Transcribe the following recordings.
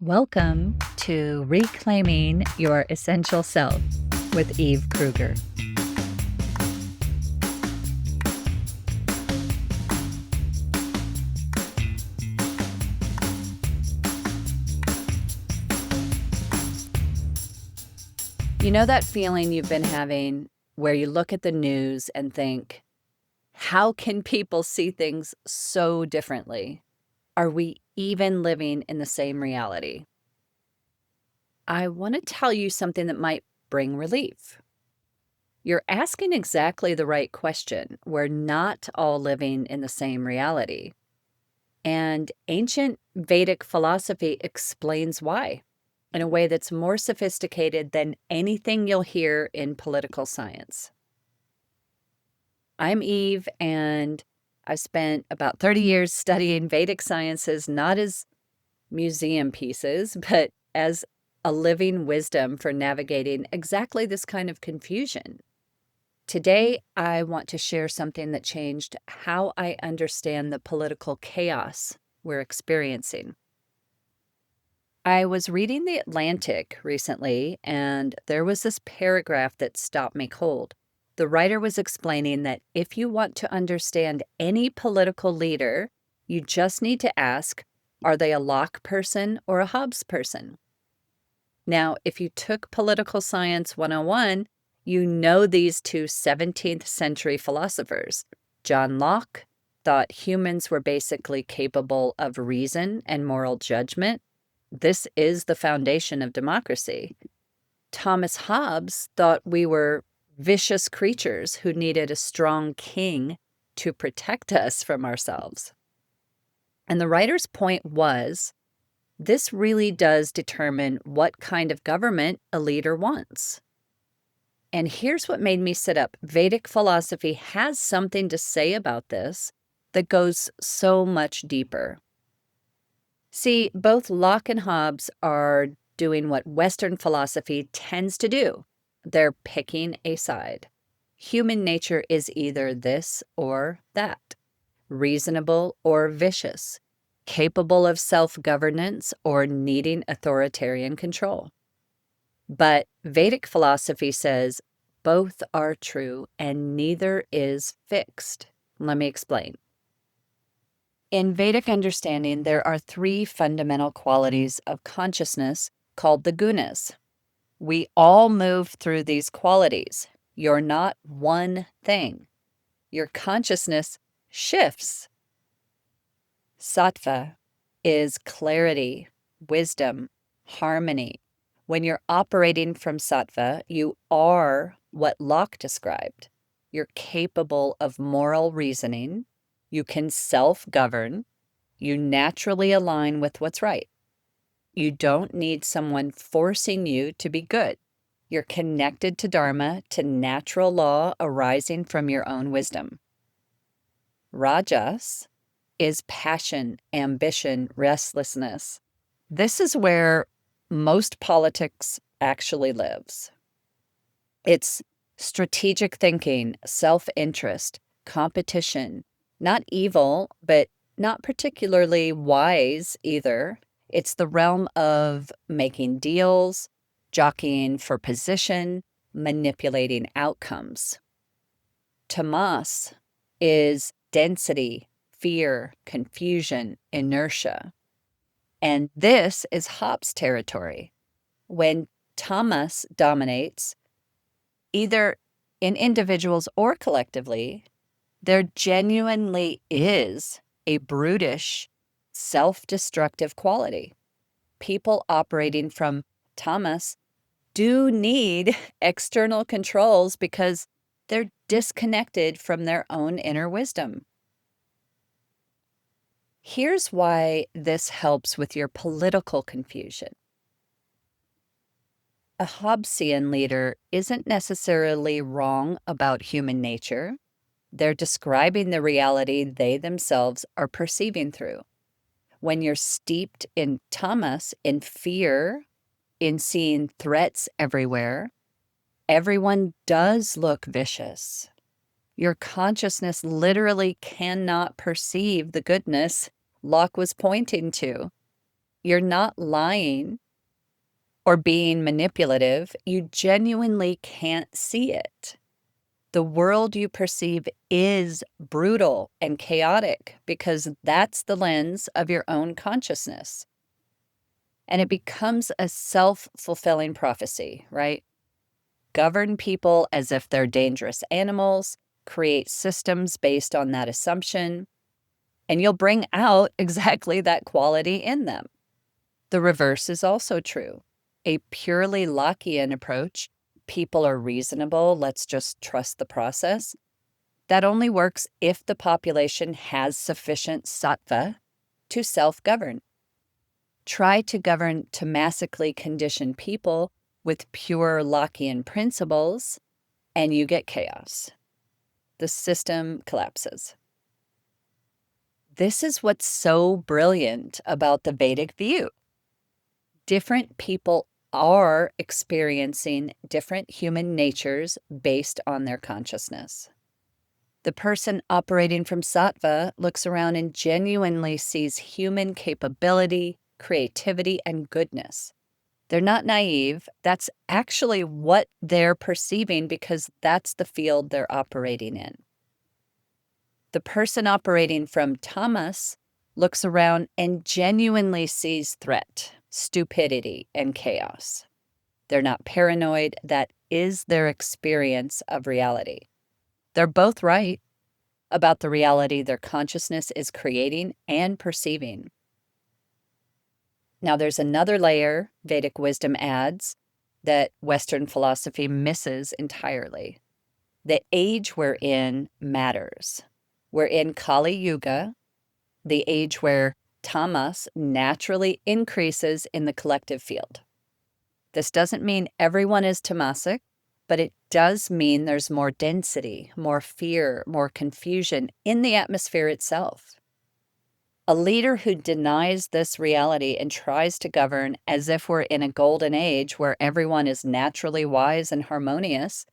Welcome to Reclaiming Your Essential Self with Eve Kruger. You know that feeling you've been having where you look at the news and think, how can people see things so differently? Are we even living in the same reality? I want to tell you something that might bring relief. You're asking exactly the right question. We're not all living in the same reality. And ancient Vedic philosophy explains why in a way that's more sophisticated than anything you'll hear in political science. I'm Eve, and I've spent about 30 years studying Vedic sciences, not as museum pieces, but as a living wisdom for navigating exactly this kind of confusion. Today, I want to share something that changed how I understand the political chaos we're experiencing. I was reading The Atlantic recently, and there was this paragraph that stopped me cold. The writer was explaining that if you want to understand any political leader, you just need to ask, are they a Locke person or a Hobbes person? Now, if you took Political Science 101, you know these two 17th century philosophers. John Locke thought humans were basically capable of reason and moral judgment. This is the foundation of democracy. Thomas Hobbes thought we were vicious creatures who needed a strong king to protect us from ourselves. And the writer's point was, this really does determine what kind of government a leader wants. And here's what made me sit up. Vedic philosophy has something to say about this that goes so much deeper. See, both Locke and Hobbes are doing what Western philosophy tends to do. They're picking a side. Human nature is either this or that, reasonable or vicious, capable of self-governance or needing authoritarian control. But Vedic philosophy says both are true and neither is fixed. Let me explain. In Vedic understanding, there are three fundamental qualities of consciousness called the Gunas. We all move through these qualities. You're not one thing. Your consciousness shifts. Sattva is clarity, wisdom, harmony. When you're operating from Sattva, you are what Locke described. You're capable of moral reasoning. You can self-govern. You naturally align with what's right. You don't need someone forcing you to be good. You're connected to Dharma, to natural law arising from your own wisdom. Rajas is passion, ambition, restlessness. This is where most politics actually lives. It's strategic thinking, self-interest, competition, not evil, but not particularly wise either. It's the realm of making deals, jockeying for position, manipulating outcomes. Tamas is density, fear, confusion, inertia. And this is Hobbes territory. When Tamas dominates, either in individuals or collectively, there genuinely is a brutish, self-destructive quality. People operating from Tamas do need external controls because they're disconnected from their own inner wisdom. Here's why this helps with your political confusion. A Hobbesian leader isn't necessarily wrong about human nature. They're describing the reality they themselves are perceiving through. When you're steeped in tamas, in fear, in seeing threats everywhere, everyone does look vicious. Your consciousness literally cannot perceive the goodness Locke was pointing to. You're not lying or being manipulative. You genuinely can't see it. The world you perceive is brutal and chaotic because that's the lens of your own consciousness. And it becomes a self-fulfilling prophecy, right? Govern people as if they're dangerous animals, create systems based on that assumption, and you'll bring out exactly that quality in them. The reverse is also true. A purely Lockean approach, people are reasonable, let's just trust the process, that only works if the population has sufficient sattva to self-govern. Try to govern tamasically conditioned people with pure Lockean principles, and you get chaos. The system collapses. This is what's so brilliant about the Vedic view. Different people are experiencing different human natures based on their consciousness. The person operating from Sattva looks around and genuinely sees human capability, creativity, and goodness. They're not naive. That's actually what they're perceiving because that's the field they're operating in. The person operating from Tamas looks around and genuinely sees threat, stupidity, and chaos. They're not paranoid. That is their experience of reality. They're both right about the reality their consciousness is creating and perceiving. Now, there's another layer Vedic wisdom adds that Western philosophy misses entirely. The age we're in matters. We're in Kali Yuga, the age where Tamas naturally increases in the collective field. This doesn't mean everyone is tamasic, but it does mean there's more density, more fear, more confusion in the atmosphere itself. A leader who denies this reality and tries to govern as if we're in a golden age where everyone is naturally wise and harmonious,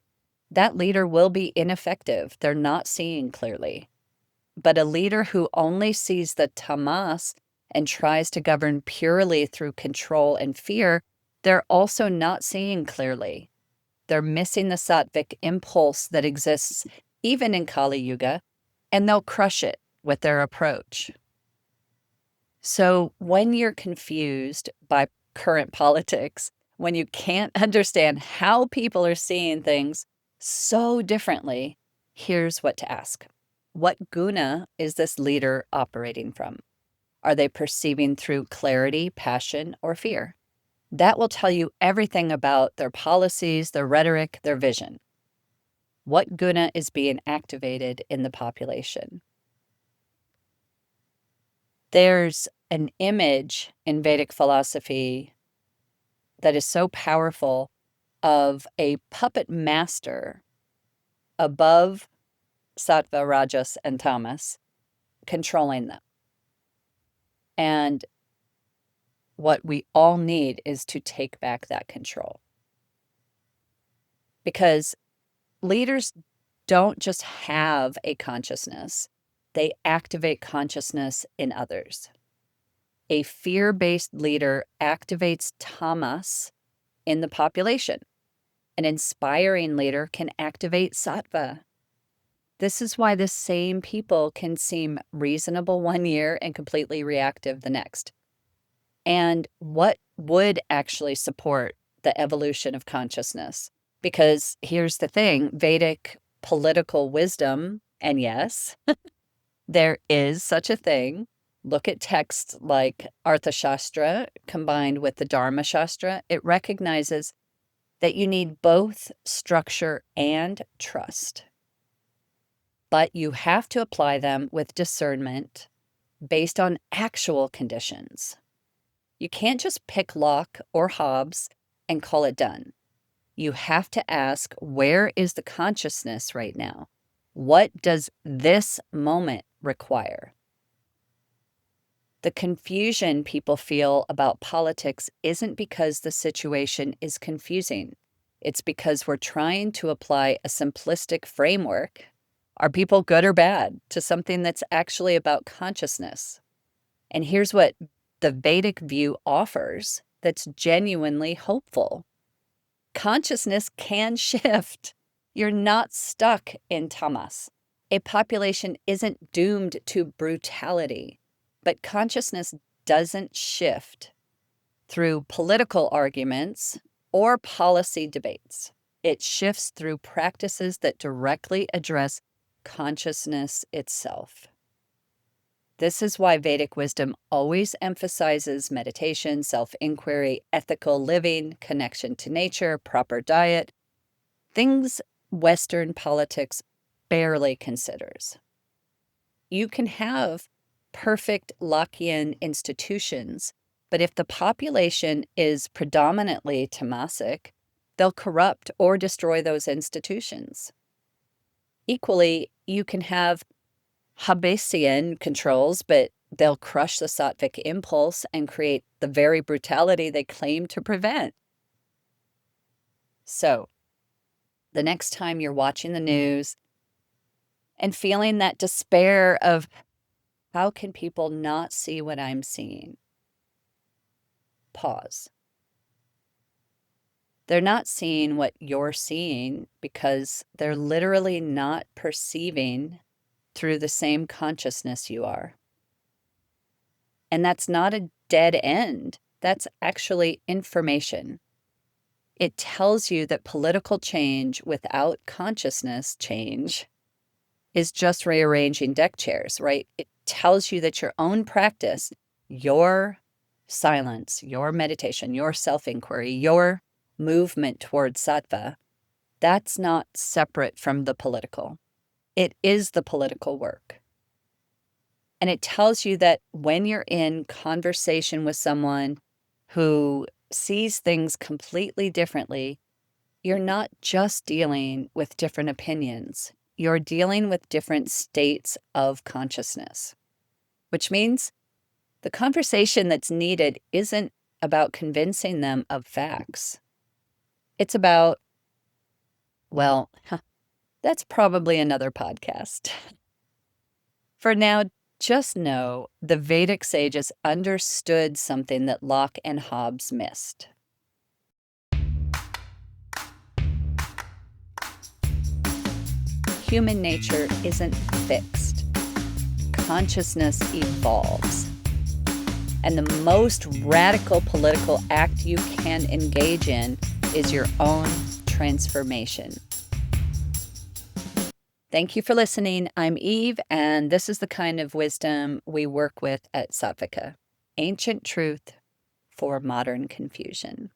that leader will be ineffective. They're not seeing clearly. But a leader who only sees the tamas and tries to govern purely through control and fear, they're also not seeing clearly. They're missing the sattvic impulse that exists even in Kali Yuga, and they'll crush it with their approach. So when you're confused by current politics, when you can't understand how people are seeing things so differently, here's what to ask. What guna is this leader operating from? Are they perceiving through clarity, passion, or fear? That will tell you everything about their policies, their rhetoric, their vision. What guna is being activated in the population? There's an image in Vedic philosophy that is so powerful of a puppet master above Sattva, Rajas, and Tamas controlling them. And what we all need is to take back that control. Because leaders don't just have a consciousness, they activate consciousness in others. A fear-based leader activates tamas in the population. An inspiring leader can activate sattva. This is why the same people can seem reasonable one year and completely reactive the next. And what would actually support the evolution of consciousness? Because here's the thing, Vedic political wisdom, and yes, there is such a thing. Look at texts like Arthashastra combined with the Dharma Shastra. It recognizes that you need both structure and trust. But you have to apply them with discernment based on actual conditions. You can't just pick Locke or Hobbes and call it done. You have to ask, where is the consciousness right now? What does this moment require? The confusion people feel about politics isn't because the situation is confusing. It's because we're trying to apply a simplistic framework, are people good or bad, to something that's actually about consciousness. And here's what the Vedic view offers that's genuinely hopeful. Consciousness can shift. You're not stuck in Tamas. A population isn't doomed to brutality, but consciousness doesn't shift through political arguments or policy debates. It shifts through practices that directly address consciousness itself. This is why Vedic wisdom always emphasizes meditation, self-inquiry, ethical living, connection to nature, proper diet, things Western politics barely considers. You can have perfect Lockean institutions, but if the population is predominantly Tamasic, they'll corrupt or destroy those institutions. Equally, you can have Hobbesian controls, but they'll crush the Sattvic impulse and create the very brutality they claim to prevent. So, the next time you're watching the news and feeling that despair of how can people not see what I'm seeing? Pause. They're not seeing what you're seeing because they're literally not perceiving through the same consciousness you are. And that's not a dead end. That's actually information. It tells you that political change without consciousness change is just rearranging deck chairs, right? It tells you that your own practice, your silence, your meditation, your self-inquiry, your movement towards sattva, that's not separate from the political. It is the political work. And it tells you that when you're in conversation with someone who sees things completely differently, you're not just dealing with different opinions. You're dealing with different states of consciousness, which means the conversation that's needed isn't about convincing them of facts. It's about, well, that's probably another podcast. For now, just know the Vedic sages understood something that Locke and Hobbes missed. Human nature isn't fixed. Consciousness evolves. And the most radical political act you can engage in is your own transformation. Thank you for listening. I'm Eve, and this is the kind of wisdom we work with at Sattva. Ancient truth for modern confusion.